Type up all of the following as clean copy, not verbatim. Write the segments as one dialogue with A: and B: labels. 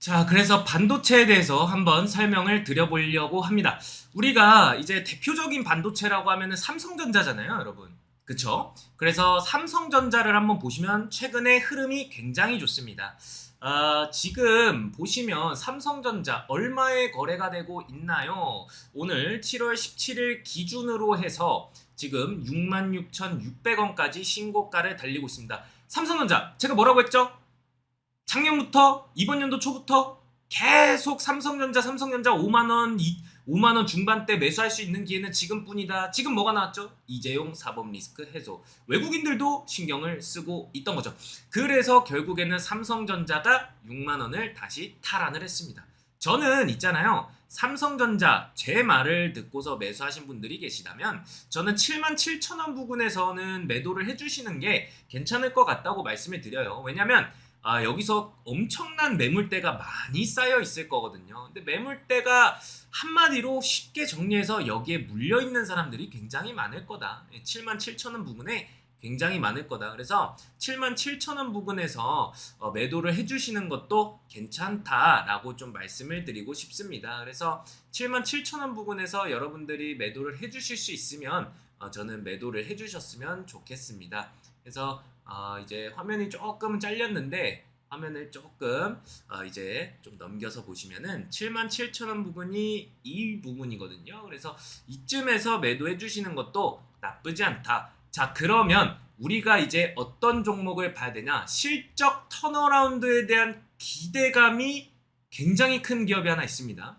A: 자, 그래서 반도체에 대해서 한번 설명을 드려보려고 합니다. 우리가 이제 대표적인 반도체라고 하면은 삼성전자잖아요, 여러분. 그쵸? 그래서 삼성전자를 한번 보시면 최근에 흐름이 굉장히 좋습니다. 지금 보시면 삼성전자 얼마에 거래가 되고 있나요? 오늘 7월 17일 기준으로 해서 지금 66,600원까지 신고가를 달리고 있습니다. 삼성전자, 제가 뭐라고 했죠? 작년부터 이번 연도 초부터 계속 삼성전자 5만 원 중반대 매수할 수 있는 기회는 지금뿐이다. 지금 뭐가 나왔죠? 이재용 사법 리스크 해소. 외국인들도 신경을 쓰고 있던 거죠. 그래서 결국에는 삼성전자가 6만 원을 다시 탈환을 했습니다. 저는 있잖아요. 삼성전자 제 말을 듣고서 매수하신 분들이 계시다면 저는 77,000원 부근에서는 매도를 해주시는 게 괜찮을 것 같다고 말씀을 드려요. 왜냐면 여기서 엄청난 매물대가 많이 쌓여 있을 거거든요. 근데 매물대가 한마디로 쉽게 정리해서 여기에 물려있는 사람들이 굉장히 많을 거다. 77,000원 부근에 굉장히 많을 거다. 그래서 77,000원 부근에서 매도를 해주시는 것도 괜찮다라고 좀 말씀을 드리고 싶습니다. 그래서 77,000원 부근에서 여러분들이 매도를 해주실 수 있으면 저는 매도를 해주셨으면 좋겠습니다. 그래서 이제 화면이 조금 잘렸는데 화면을 조금 이제 좀 넘겨서 보시면은 77,000원 부분이 이 부분이거든요. 그래서 이쯤에서 매도해 주시는 것도 나쁘지 않다. 자, 그러면 우리가 이제 어떤 종목을 봐야 되냐? 실적 턴어라운드에 대한 기대감이 굉장히 큰 기업이 하나 있습니다.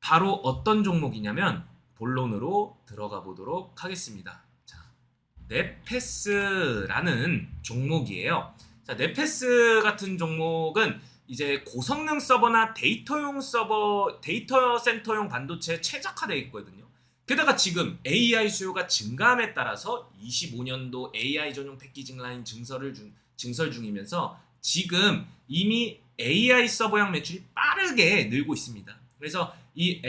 A: 바로 어떤 종목이냐면 본론으로 들어가 보도록 하겠습니다. 넷패스라는 종목이에요. 자, 넷패스 같은 종목은 이제 고성능 서버나 데이터용 서버, 데이터 센터용 반도체에 최적화되어 있거든요. 게다가 지금 AI 수요가 증가함에 따라서 25년도 AI 전용 패키징 라인 증설 중이면서 지금 이미 AI 서버용 매출이 빠르게 늘고 있습니다. 그래서 이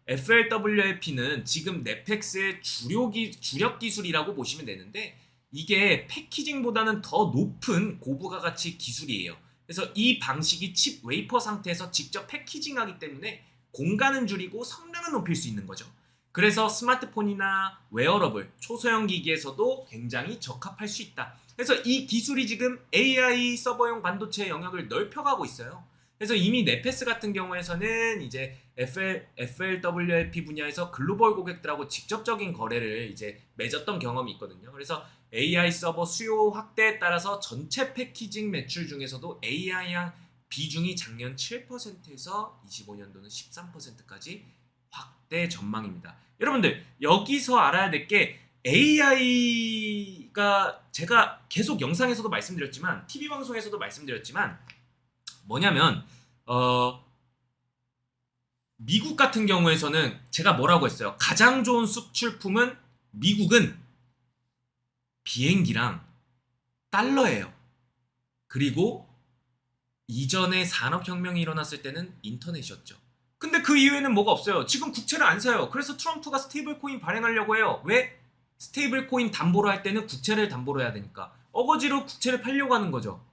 A: FLWLP는 지금 넷팩스의 주력 기술이라고 보시면 되는데 이게 패키징보다는 더 높은 고부가 가치 기술이에요. 그래서 이 방식이 칩 웨이퍼 상태에서 직접 패키징하기 때문에 공간은 줄이고 성능은 높일 수 있는 거죠. 그래서 스마트폰이나 웨어러블, 초소형 기기에서도 굉장히 적합할 수 있다. 그래서 이 기술이 지금 AI 서버용 반도체 영역을 넓혀가고 있어요. 그래서 이미 넷패스 같은 경우에서는 이제 FLWLP 분야에서 글로벌 고객들하고 직접적인 거래를 이제 맺었던 경험이 있거든요. 그래서 AI 서버 수요 확대에 따라서 전체 패키징 매출 중에서도 AI향 비중이 작년 7%에서 25년도는 13%까지 확대 전망입니다. 여러분들 여기서 알아야 될 게 AI가 제가 계속 영상에서도 말씀드렸지만 TV 방송에서도 말씀드렸지만 뭐냐면 미국 같은 경우에서는 제가 뭐라고 했어요? 가장 좋은 수출품은 미국은 비행기랑 달러예요. 그리고 이전에 산업혁명이 일어났을 때는 인터넷이었죠. 근데 그 이후에는 뭐가 없어요. 지금 국채를 안 사요. 그래서 트럼프가 스테이블 코인 발행하려고 해요. 왜? 스테이블 코인 담보로 할 때는 국채를 담보로 해야 되니까. 어거지로 국채를 팔려고 하는 거죠.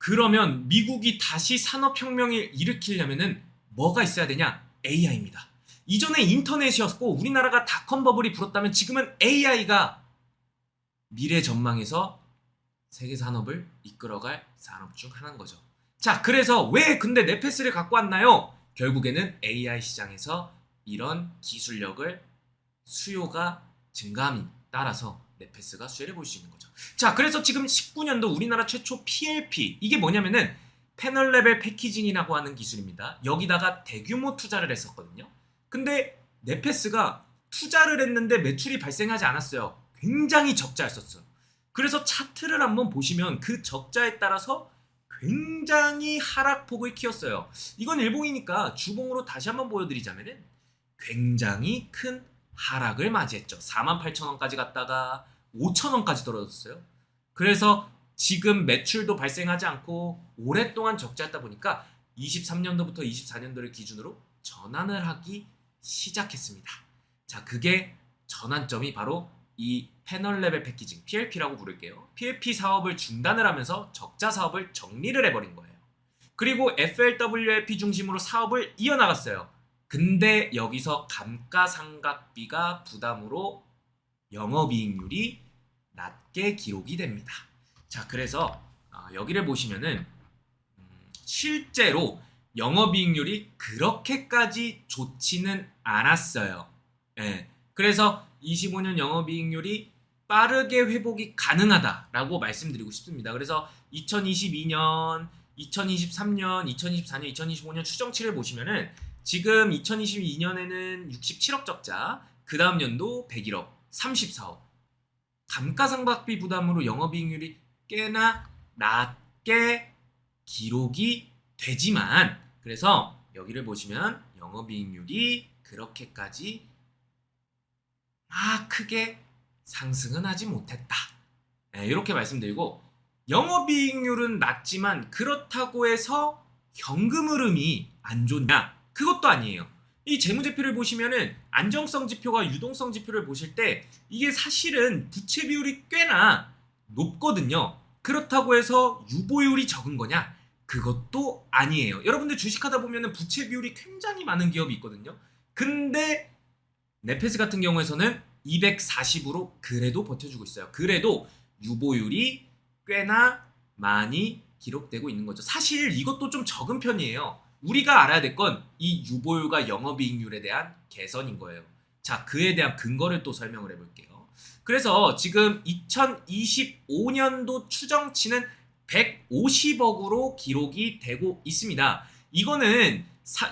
A: 그러면 미국이 다시 산업혁명을 일으키려면은 뭐가 있어야 되냐? AI입니다. 이전에 인터넷이었고 우리나라가 닷컴 버블이 불었다면 지금은 AI가 미래 전망에서 세계 산업을 이끌어갈 산업 중 하나인 거죠. 자, 그래서 왜 근데 넷패스를 갖고 왔나요? 결국에는 AI 시장에서 이런 기술력을 수요가 증가함에 따라서 넷패스가 수혜를 볼 수 있는 거죠. 자, 그래서 지금 19년도 우리나라 최초 PLP 이게 뭐냐면은 패널 레벨 패키징이라고 하는 기술입니다. 여기다가 대규모 투자를 했었거든요. 근데 넷패스가 투자를 했는데 매출이 발생하지 않았어요. 굉장히 적자였었어요. 그래서 차트를 한번 보시면 그 적자에 따라서 굉장히 하락폭을 키웠어요. 이건 일봉이니까 주봉으로 다시 한번 보여드리자면은 굉장히 큰 하락을 맞이했죠. 48,000원까지 갔다가 5,000원까지 떨어졌어요. 그래서 지금 매출도 발생하지 않고 오랫동안 적자였다 보니까 23년도부터 24년도를 기준으로 전환을 하기 시작했습니다. 자, 그게 전환점이 바로 이 패널 레벨 패키징, PLP라고 부를게요. PLP 사업을 중단을 하면서 적자 사업을 정리를 해버린 거예요. 그리고 FLWLP 중심으로 사업을 이어나갔어요. 근데 여기서 감가상각비가 부담으로 영업이익률이 낮게 기록이 됩니다. 자, 그래서 여기를 보시면은 실제로 영업이익률이 그렇게까지 좋지는 않았어요. 예. 그래서 25년 영업이익률이 빠르게 회복이 가능하다라고 말씀드리고 싶습니다. 그래서 2022년, 2023년, 2024년, 2025년 추정치를 보시면은 지금 2022년에는 67억 적자, 그 다음 연도 101억, 34억. 감가상각비 부담으로 영업이익률이 꽤나 낮게 기록이 되지만, 그래서 여기를 보시면 영업이익률이 그렇게까지 크게 상승은 하지 못했다. 네, 이렇게 말씀드리고, 영업이익률은 낮지만 그렇다고 해서 현금 흐름이 안 좋냐? 그것도 아니에요. 이 재무제표를 보시면은 안정성 지표와 유동성 지표를 보실 때 이게 사실은 부채 비율이 꽤나 높거든요. 그렇다고 해서 유보율이 적은 거냐? 그것도 아니에요. 여러분들 주식하다 보면은 부채 비율이 굉장히 많은 기업이 있거든요. 근데 네페스 같은 경우에서는 240으로 그래도 버텨주고 있어요. 그래도 유보율이 꽤나 많이 기록되고 있는 거죠. 사실 이것도 좀 적은 편이에요. 우리가 알아야 될 건 이 유보율과 영업이익률에 대한 개선인 거예요. 자, 그에 대한 근거를 또 설명을 해볼게요. 그래서 지금 2025년도 추정치는 150억으로 기록이 되고 있습니다. 이거는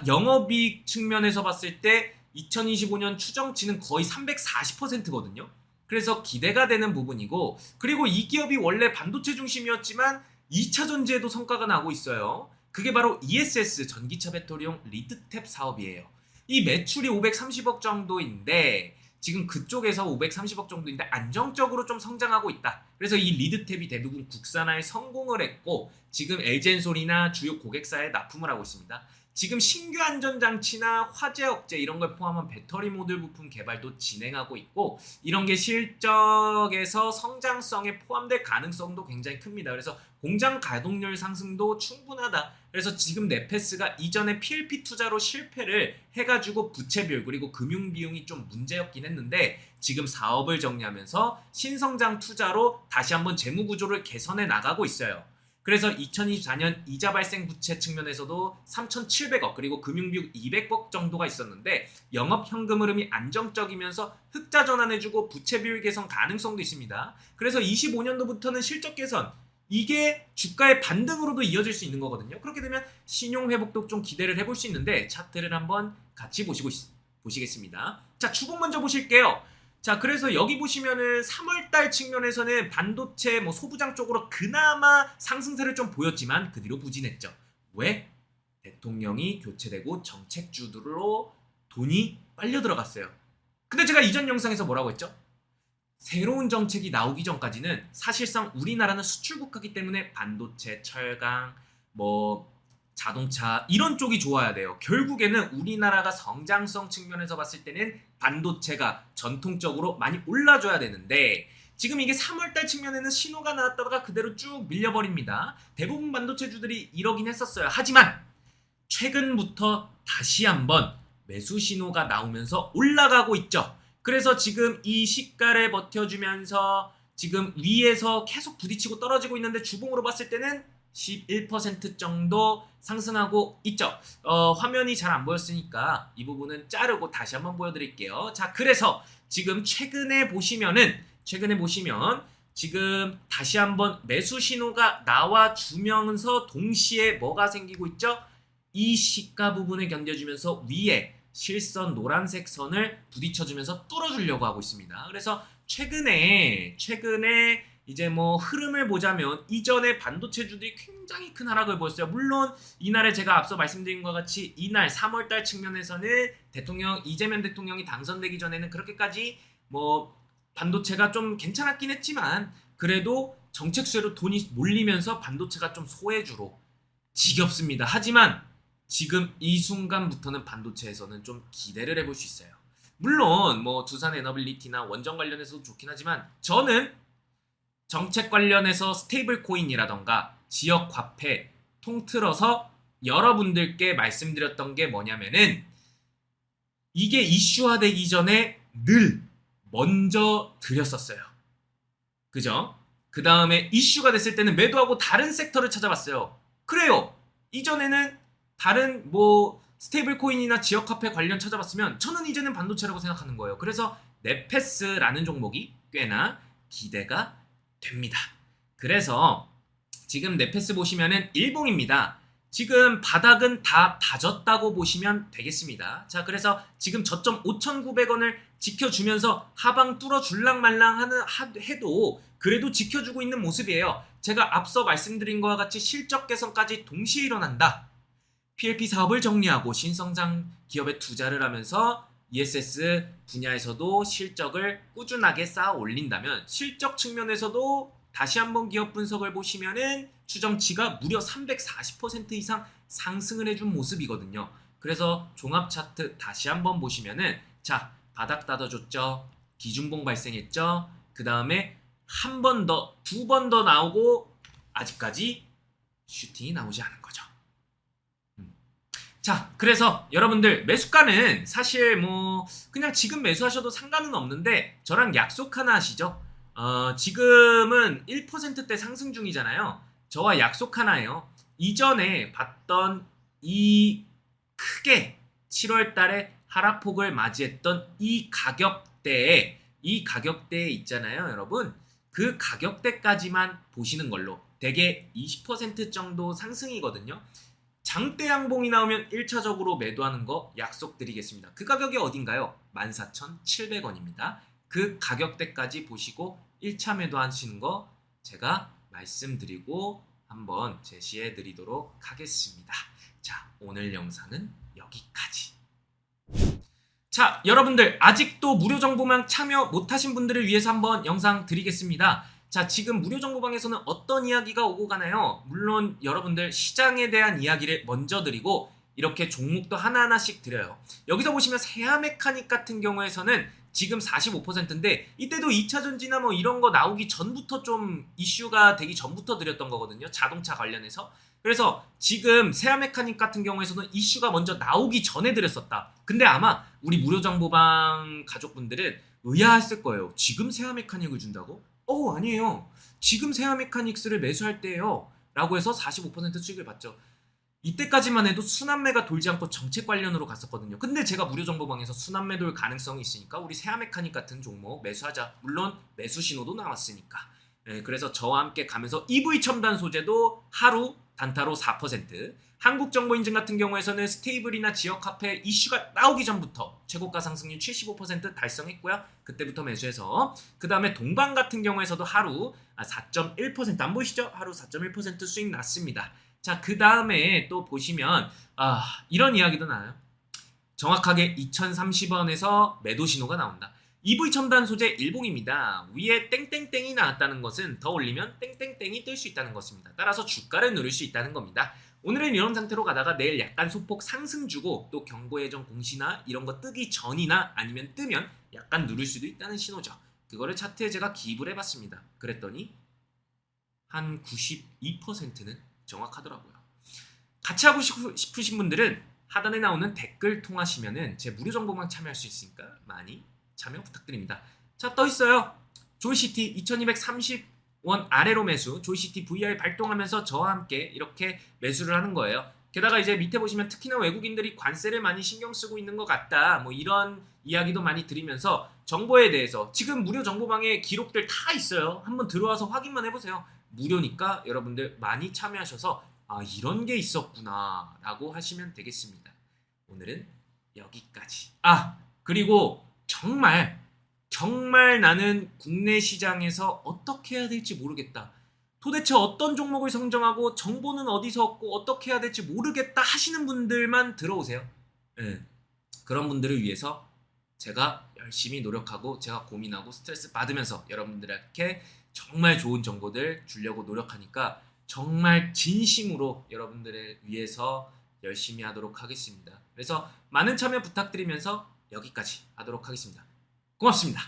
A: 영업이익 측면에서 봤을 때 2025년 추정치는 거의 340%거든요. 그래서 기대가 되는 부분이고, 그리고 이 기업이 원래 반도체 중심이었지만 2차 전지에도 성과가 나고 있어요. 그게 바로 ESS 전기차 배터리용 리드탭 사업이에요. 이 매출이 530억 정도인데 지금 그쪽에서 530억 정도인데 안정적으로 좀 성장하고 있다. 그래서 이 리드탭이 대부분 국산화에 성공을 했고 지금 LG엔솔이나 주요 고객사에 납품을 하고 있습니다. 지금 신규 안전장치나 화재 억제 이런 걸 포함한 배터리 모듈 부품 개발도 진행하고 있고 이런 게 실적에서 성장성에 포함될 가능성도 굉장히 큽니다. 그래서 공장 가동률 상승도 충분하다. 그래서 지금 네페스가 이전에 PLP 투자로 실패를 해가지고 부채 비율 그리고 금융 비용이 좀 문제였긴 했는데 지금 사업을 정리하면서 신성장 투자로 다시 한번 재무 구조를 개선해 나가고 있어요. 그래서 2024년 이자 발생 부채 측면에서도 3,700억 그리고 금융비용 200억 정도가 있었는데 영업 현금 흐름이 안정적이면서 흑자 전환해주고 부채 비율 개선 가능성도 있습니다. 그래서 25년도부터는 실적 개선 이게 주가의 반등으로도 이어질 수 있는 거거든요. 그렇게 되면 신용 회복도 좀 기대를 해볼 수 있는데 차트를 한번 같이 보시겠습니다. 자, 주봉 먼저 보실게요. 자, 그래서 여기 보시면은 3월달 측면에서는 반도체 소부장 쪽으로 그나마 상승세를 좀 보였지만 그 뒤로 부진했죠. 왜? 대통령이 교체되고 정책주들로 돈이 빨려 들어갔어요. 근데 제가 이전 영상에서 뭐라고 했죠? 새로운 정책이 나오기 전까지는 사실상 우리나라는 수출 국가이기 때문에 반도체, 철강, 자동차 이런 쪽이 좋아야 돼요. 결국에는 우리나라가 성장성 측면에서 봤을 때는 반도체가 전통적으로 많이 올라줘야 되는데 지금 이게 3월달 측면에는 신호가 나왔다가 그대로 쭉 밀려버립니다. 대부분 반도체주들이 이러긴 했었어요. 하지만 최근부터 다시 한번 매수 신호가 나오면서 올라가고 있죠. 그래서 지금 이 시가를 버텨주면서 지금 위에서 계속 부딪히고 떨어지고 있는데 주봉으로 봤을 때는 11% 정도 상승하고 있죠. 화면이 잘 안 보였으니까 이 부분은 자르고 다시 한번 보여드릴게요. 자, 그래서 지금 최근에 보시면 지금 다시 한번 매수 신호가 나와주면서 동시에 뭐가 생기고 있죠? 이 시가 부분을 견뎌주면서 위에 실선 노란색 선을 부딪혀주면서 뚫어주려고 하고 있습니다. 그래서 최근에 이제 흐름을 보자면 이전에 반도체주들이 굉장히 큰 하락을 보였어요. 물론 이날에 제가 앞서 말씀드린 것 같이 이날 3월달 측면에서는 이재명 대통령이 당선되기 전에는 그렇게까지 반도체가 좀 괜찮았긴 했지만 그래도 정책 수혜로 돈이 몰리면서 반도체가 좀 소외주로 지겹습니다. 하지만 지금 이 순간부터는 반도체에서는 좀 기대를 해볼 수 있어요. 물론 두산 에너빌리티나 원전 관련해서도 좋긴 하지만 저는 정책 관련해서 스테이블 코인이라던가 지역 화폐 통틀어서 여러분들께 말씀드렸던 게 뭐냐면은 이게 이슈화되기 전에 늘 먼저 드렸었어요. 그죠? 그 다음에 이슈가 됐을 때는 매도하고 다른 섹터를 찾아봤어요. 그래요. 이전에는 다른 뭐 스테이블 코인이나 지역 화폐 관련 찾아봤으면 저는 이제는 반도체라고 생각하는 거예요. 그래서 네페스라는 종목이 꽤나 기대가 됩니다. 그래서 지금 네페스 보시면은 일봉입니다. 지금 바닥은 다 다졌다고 보시면 되겠습니다. 자, 그래서 지금 저점 5,900원을 지켜주면서 하방 뚫어줄랑 말랑 해도 그래도 지켜주고 있는 모습이에요. 제가 앞서 말씀드린 것과 같이 실적 개선까지 동시에 일어난다. PLP 사업을 정리하고 신성장 기업에 투자를 하면서 ESS 분야에서도 실적을 꾸준하게 쌓아 올린다면 실적 측면에서도 다시 한번 기업 분석을 보시면은 추정치가 무려 340% 이상 상승을 해준 모습이거든요. 그래서 종합 차트 다시 한번 보시면은 자, 바닥 닫아줬죠. 기준봉 발생했죠. 그 다음에 한 번 더, 두 번 더 나오고 아직까지 슈팅이 나오지 않은 거죠. 자, 그래서 여러분들 매수가는 사실 뭐 그냥 지금 매수하셔도 상관은 없는데 저랑 약속 하나 하시죠. 지금은 1%대 상승 중이잖아요. 저와 약속 하나예요. 이전에 봤던 이 크게 7월 달에 하락폭을 맞이했던 이 가격대에 있잖아요, 여러분. 그 가격대까지만 보시는 걸로 대개 20% 정도 상승이거든요. 장대 양봉이 나오면 1차적으로 매도하는 거 약속드리겠습니다. 그 가격이 어딘가요? 14,700원입니다. 그 가격대까지 보시고 1차 매도하시는 거 제가 말씀드리고 한번 제시해 드리도록 하겠습니다. 자, 오늘 영상은 여기까지. 자, 여러분들 아직도 무료 정보망 참여 못하신 분들을 위해서 한번 영상 드리겠습니다. 자, 지금 무료 정보방에서는 어떤 이야기가 오고 가나요? 물론 여러분들 시장에 대한 이야기를 먼저 드리고 이렇게 종목도 하나하나씩 드려요. 여기서 보시면 세아 메카닉 같은 경우에서는 지금 45%인데 이때도 2차 전지나 뭐 이런 거 나오기 전부터 좀 이슈가 되기 전부터 드렸던 거거든요. 자동차 관련해서. 그래서 지금 세아 메카닉 같은 경우에서는 이슈가 먼저 나오기 전에 드렸었다. 근데 아마 우리 무료 정보방 가족분들은 의아했을 거예요. 지금 세아 메카닉을 준다고? 아니에요. 지금 세아 메카닉스를 매수할 때예요. 라고 해서 45% 수익을 받죠. 이때까지만 해도 순환매가 돌지 않고 정책 관련으로 갔었거든요. 근데 제가 무료 정보방에서 순환매 돌 가능성이 있으니까 우리 세아 메카닉 같은 종목 매수하자. 물론 매수 신호도 나왔으니까. 그래서 저와 함께 가면서 EV 첨단 소재도 하루 단타로 4%, 한국정보인증 같은 경우에서는 스테이블이나 지역화폐 이슈가 나오기 전부터 최고가 상승률 75% 달성했고요. 그때부터 매수해서 그 다음에 동방 같은 경우에서도 하루 4.1%안 보이시죠? 하루 4.1% 수익 났습니다. 자, 그 다음에 또 보시면 이런 이야기도 나와요. 정확하게 2030원에서 매도 신호가 나온다. EV 첨단 소재 일봉입니다. 위에 땡땡땡이 나왔다는 것은 더 올리면 땡땡땡이 뜰 수 있다는 것입니다. 따라서 주가를 누릴 수 있다는 겁니다. 오늘은 이런 상태로 가다가 내일 약간 소폭 상승 주고 또 경고 예정 공시나 이런 거 뜨기 전이나 아니면 뜨면 약간 누를 수도 있다는 신호죠. 그거를 차트에 제가 기입을 해봤습니다. 그랬더니 한 92%는 정확하더라고요. 같이 하고 싶으신 분들은 하단에 나오는 댓글 통하시면은 제 무료 정보만 참여할 수 있으니까 많이 참여 부탁드립니다. 자, 떠 있어요. 조이시티 2230원 아래로 매수, 조이시티 VR 발동하면서 저와 함께 이렇게 매수를 하는 거예요. 게다가 이제 밑에 보시면 특히나 외국인들이 관세를 많이 신경 쓰고 있는 것 같다. 뭐 이런 이야기도 많이 드리면서 정보에 대해서 지금 무료 정보방에 기록들 다 있어요. 한번 들어와서 확인만 해보세요. 무료니까 여러분들 많이 참여하셔서 이런 게 있었구나 라고 하시면 되겠습니다. 오늘은 여기까지. 그리고 정말 나는 국내 시장에서 어떻게 해야 될지 모르겠다. 도대체 어떤 종목을 선정하고 정보는 어디서 얻고 어떻게 해야 될지 모르겠다 하시는 분들만 들어오세요. 그런 분들을 위해서 제가 열심히 노력하고 제가 고민하고 스트레스 받으면서 여러분들에게 정말 좋은 정보들 주려고 노력하니까 정말 진심으로 여러분들을 위해서 열심히 하도록 하겠습니다. 그래서 많은 참여 부탁드리면서 여기까지 하도록 하겠습니다. 고맙습니다.